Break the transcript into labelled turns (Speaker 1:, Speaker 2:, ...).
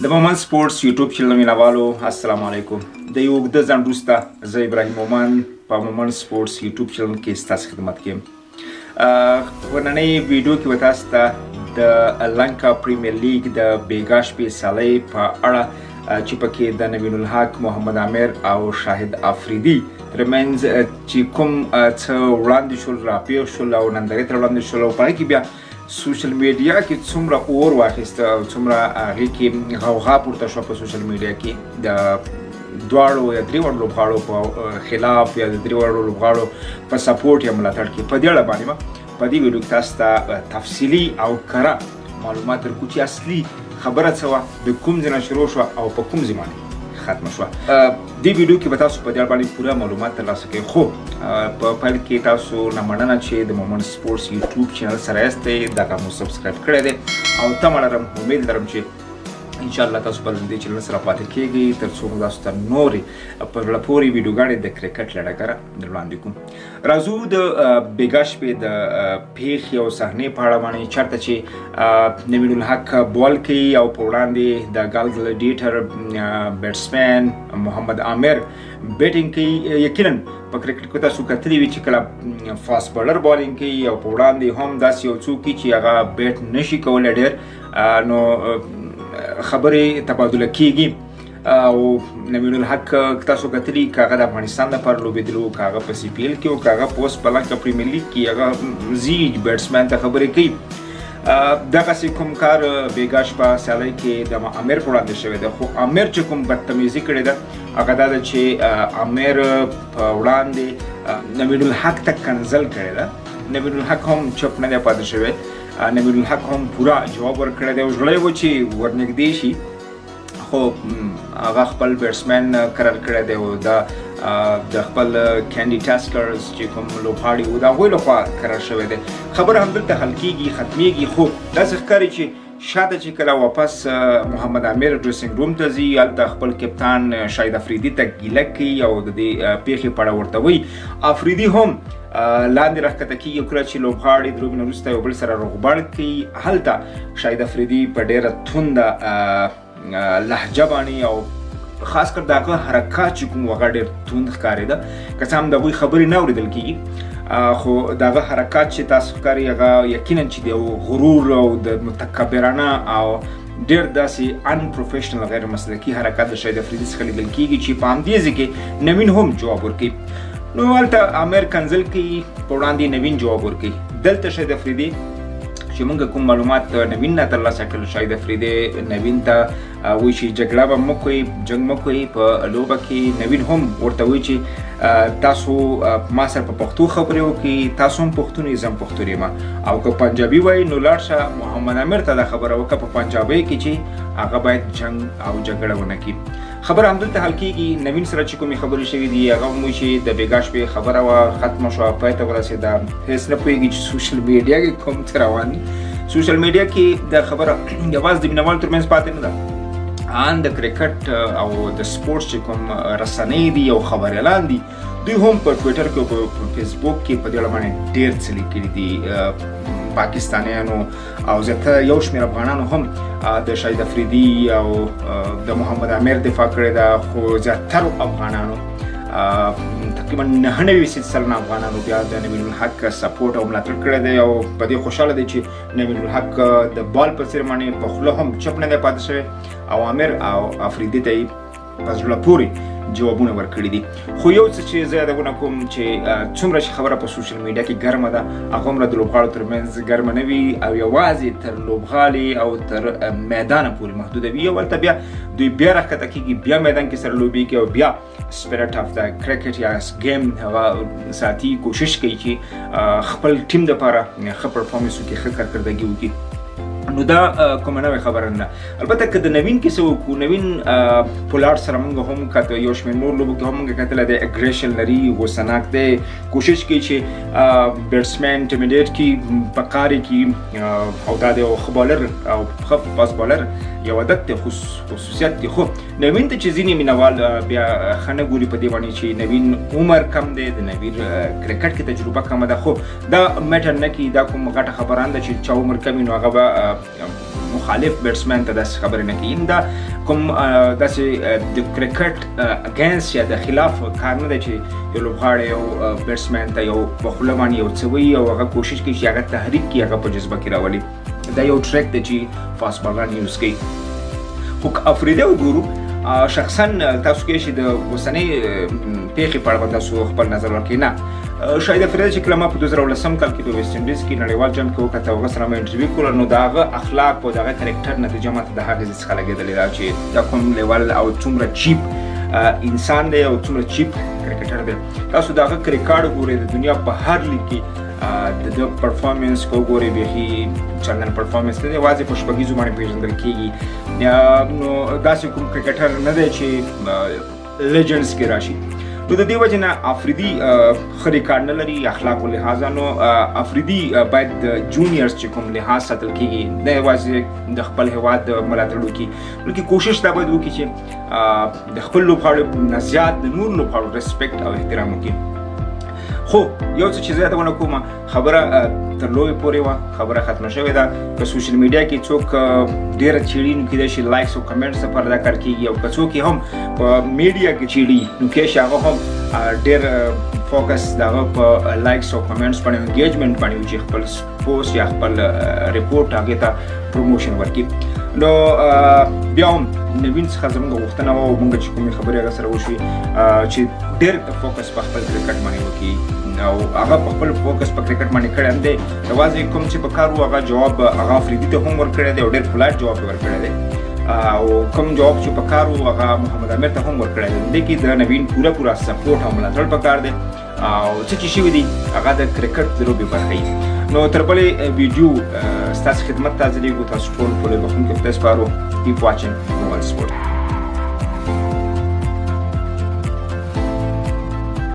Speaker 1: د مومن سپورټس یوټیوب چینل مینوالو السلام علیکم. د یو اوږده ځنډ وروسته زه ابراهیم مومن په مومن سپورټس یوټیوب چینل کې ستاسو خدمت کې یم. په نننۍ ویډیو کې به تاسو ته د لنکا پریمیر لیګ د بیګا شپې سیالۍ په اړه چې پکې د نوین الحق، محمد عامر او شاهد افریدي ترمنځ چې کوم څه وړاندې شول، راپېښ شول او نندارې ته وړاندې شول او په هغې کې بیا سوشل میډیا کې څومره اور واخیسته او څومره هغې کې غوغا پورته شوه په سوشل میډیا کې د دواړو یا درې وړو لوبغاړو په خلاف یا د درې وړو لوبغاړو په سپورټ یا ملاتړ کې. په دې اړه باندې ما په دې ویډیو کې تاسو ته تفصیلي او کره معلومات درکو چې اصلي خبره څه وه، د کوم ځای نه شروع شوه او په کوم ځای باندې ختمه شوه. دې ویډیو کې به تاسو په دې اړه باندې پوره معلومات ترلاسه کوئ. خو په پیل کې تاسو نه مننه چې د مومن سپورټس یوټیوب چینل سره یاستئ، دغه مو سبسکرایب کړی دی او تمه لرم، امید لرم چې انشاءالله تاسو په دې چینل سره پاتې کېږئ تر څو موږ تاسو ته نورې په زړه پورې ویډیوګانې د کرکټ له ډګره در وړاندې کوو. راځو د بیګا شپې د پیښې او صحنې په اړه باندې، چېرته چې نوین الحق بال کوي او په وړاندې د ګال ګلیډیټر بیټسمین محمد عامر بیټینګ کوي. یقینا په کرکټ کې تاسو کتلي وي چې کله فاست بالر بالینګ کوي او په وړاندې هم داسې یو څوک چې هغه بیټ نشي کولی ډېر، نو خبرې تبادله کېږي. او نوین الحق تاسو کتلي که هغه د افغانستان لپاره لوبېدلي وو، که هغه په سی پی ایل کې وو، که هغه په اوس په لنکا پریمیر لیګ کې هغه ځي بیټسمین ته خبرې کوي. دغسې کوم کار بیګا شپه سیالۍ کې د عامر په وړاندې شوی دی. خو عامر چې کوم بدتمیزي کړې ده هغه دا ده چې عامر په وړاندې نوین الحق ته کنزل کړې ده. نوین الحق هم چپ نه دی پاتې شوی، نوین الحق هم پوره جواب ورکړی دی او زړه یې و چې ورنږدې شي، خو هغه خپل بیټسمین قرار کړی دی او د خپل کینډي ټاسکرز چې کوم لوبغاړي وو د هغوی لخوا قرار شوی دی. خبره همدلته حل کېږي، ختمېږي. خو داسې ښکاري چې شاته چې کله واپس محمد عامر ډریسنګ روم ته ځي، هلته خپل کپتان شاهد افریدي ته ګیله کوي او د دې پیښې په اړه ورته وایي. افریدي هم لاندې راښکته کېږي، کله چې لوبغاړي د لوبې نه وروسته یو بل سره روغبړ کوي، هلته شاهد افریدي په ډېره تونده لهجه باندې او خاص کر د هغه حرکات چې کوم هغه ډېر توند ښکارېده، که څه هم د هغوی خبرې نه اورېدل کېږي، خو د هغه حرکات چې تاسو ښکاري هغه یقینا چې د غرور او د متکبرانه او ډېر داسې ان پروفیشنل غیر مسلکي حرکات د شاهد افریدي څخه لیدل کېږي چې په همدې ځای کې نوین هم جواب ورکوي. نو هلته عامر کنزل کوي، په وړاندې نوین جواب ورکوي. دلته شاهد افریدي چې موږ کوم معلومات نوین نه ترلاسه کړل، شاهد افریدي نوین ته وایي چې جګړه به مه کوئ، جنګ مه کوئ په لوبه کې. نوین هم ورته وایي چې تاسو ما سره په پښتو خبرې وکړئ، تاسو هم پښتون یې، زه هم پښتون یم. او که پنجابي وایي نو لاړ شه محمد عامر ته دا خبره وکړه په پنجابۍ کې چې هغه باید جنګ او جګړه ونه کړي. خبره همدلته حل کېږي. نوین سره چې کومې خبرې شوي دي هغه هم وایي چې د بیګا شپې خبره وه، ختمه شوه، پای ته ورسېده. هېڅ نه پوهېږي چې سوشل میډیا کې کوم څه روان دي. سوشل میډیا کې دا خبره یوازې د مینوالو ترمنځ پاتې نه ده، ان د کرکټ او د سپورټس چې کوم رسنۍ دي او خبریالان دي، دوی هم په ټویټر کې او په فیسبوک کې په دې اړه باندې ډېر څه لیکلي دي. پاکستانیانو او زیاتره یو شمېر افغانانو هم د شاهد افریدي او د محمد عامر دفاع کړې ده، خو زیاترو افغانانو تقریبا 99% افغانانو بیا د نوین الحق سپورټ او ملاتړ کړی دی او په دې خوشحاله دی چې نوین الحق د بال په څېر باندې په خوله هم چپ نه دی پاتې شوی او عامر او افریدي ته یې په زړه پورې جوابونه ورکړي دي. خو یو څه چې زه یادونه کوم چې څومره چې خبره په سوشل میډیا کې ګرمه ده، هغه هومره د لوبغاړو ترمنځ ګرمه نه وي او یوازې تر لوبغالي او تر میدانه پورې محدوده وي. او هلته بیا دوی بیا راښکته کېږي، بیا میدان کې سره لوبېږي او بیا سپیرټ اف د کرکټ یا ګیم هغه ساتي، کوشش کوي چې خپل ټیم دپاره ښه پرفارمنس وکړي، ښه کارکردګي وکړي. نو دا کومه نوې خبره نه. البته که د نوین کیسه وکړو، نوین پولارډ سره موږ هم کتو، یو شمېر نور لوبو کې هم موږ کتلی دی، اګریشن لري، غوسهناک دی، کوشش کوي چې بیټسمین انټیمیډیټ کړي، په قار یې کړي، او دا د یو ښه بالر او ښه فاست بالر یو عادت دی، خصوصیت دی. خو نوین ته چې ځینې مینوال بیا ښه نه ګوري په دې باندې چې نوین عمر کم دی، د نوین کرکټ کې تجربه کمه ده، خو دا میټر نه کړي. دا کوم غټه خبره نه ده چې چا عمر کم وي نو هغه به مخالف بیټسمن ته داسې خبرې نه کوي دا کوم داسې د کرکټ اگینست یا د خلاف کار نه دی چې یو لوبغاړی یو بیټسمن ته یو په خوله باندې یو څه وایي او هغه کوشش کوي چې هغه تحریک کړي هغه په جذبه کې راولي دا یو ټریک دی چې فاست بالران یوز کوي خو که افریدي وګورو شخصا تاسو کې چې د اوسنۍ پیښې په اړه تاسو خپل نظر ورکړئ نه شاید افریدي چې کله ما په 2010 کال کې په ویسټ انډیز کې نړیوال جام کې وکړه هغه سره مې انټرویو کوله نو د هغه اخلاق او د هغه کرکټر نتیجه ماته د هغې څخه لګېدلې ده چې دا کوم لیول او څومره چیپ انسان دی او څومره چیپ کرکټر دی تاسو د هغه ریکارډ وګورئ د دنیا په هر لیګ کې د پرفارمنس کو ګوري بيخي چندن پرفارمنس نه دی واځي په شپږیزو باندې پیژندل کیږي نو داسې کوم کرکټر نه دی چې لیجنډز کې راشي نو د دې وجه نه افریدي ښه ریکارډ نه لري اخلاقو لحاظه نو افریدي باید د جونیئرز چې کوم لحاظ ساتل کیږي د یوازې د خپل هیواد ملاتړ وکړي بلکې کوشش دا باید وکړي چې د خپل لوبغاړو نه زیات د نور لوبغاړو ریسپیکټ او احترام وکړي خو یو څه چې زه ونه کوم خبره تر لوی پورې وه خبره ختمه شوې ده په سوشل میډیا کې څوک ډېره چیړي نو کېدای شي لایکس او کمنټس لپاره دا کار کېږي او که څوک یې هم په میډیا کې چیړي نو کېدای شي هغه هم ډېر فوکس د هغه په لایکس او کمنټس باندې انګیجمنټ باندې وي چې خپل پوسټ یا خپل ریپورټ هغې ته پروموشن ورکړي نو بیا هم نوین څخه زموږ غوښتنه وه او موږ چې کومې خبرې هغه سره وشوي چې ډېر فوکس په خپل کرکټ باندې وکړي او هغه په خپل فوکس په کرکټ باندې کړی هم دی یوازې کوم چې په کار و هغه جواب هغه افریدي ته هم ورکړی دی او ډېر پلاټ جواب یې ورکړی دی او کوم جواب چې په کار و هغه محمد عامر ته هم ورکړی دی دې کې د نوین پوره سپورټ او ملاتړ په کار دی او څه چې شوي دي هغه د کرکټ د لوبې برخه وي نو تر بلې ویډیو ستاسو خدمت ته حاضرېږو تاسو ټول پورې بخښونکي خدای سپارو کیپ واچینګ موبایل سپورټ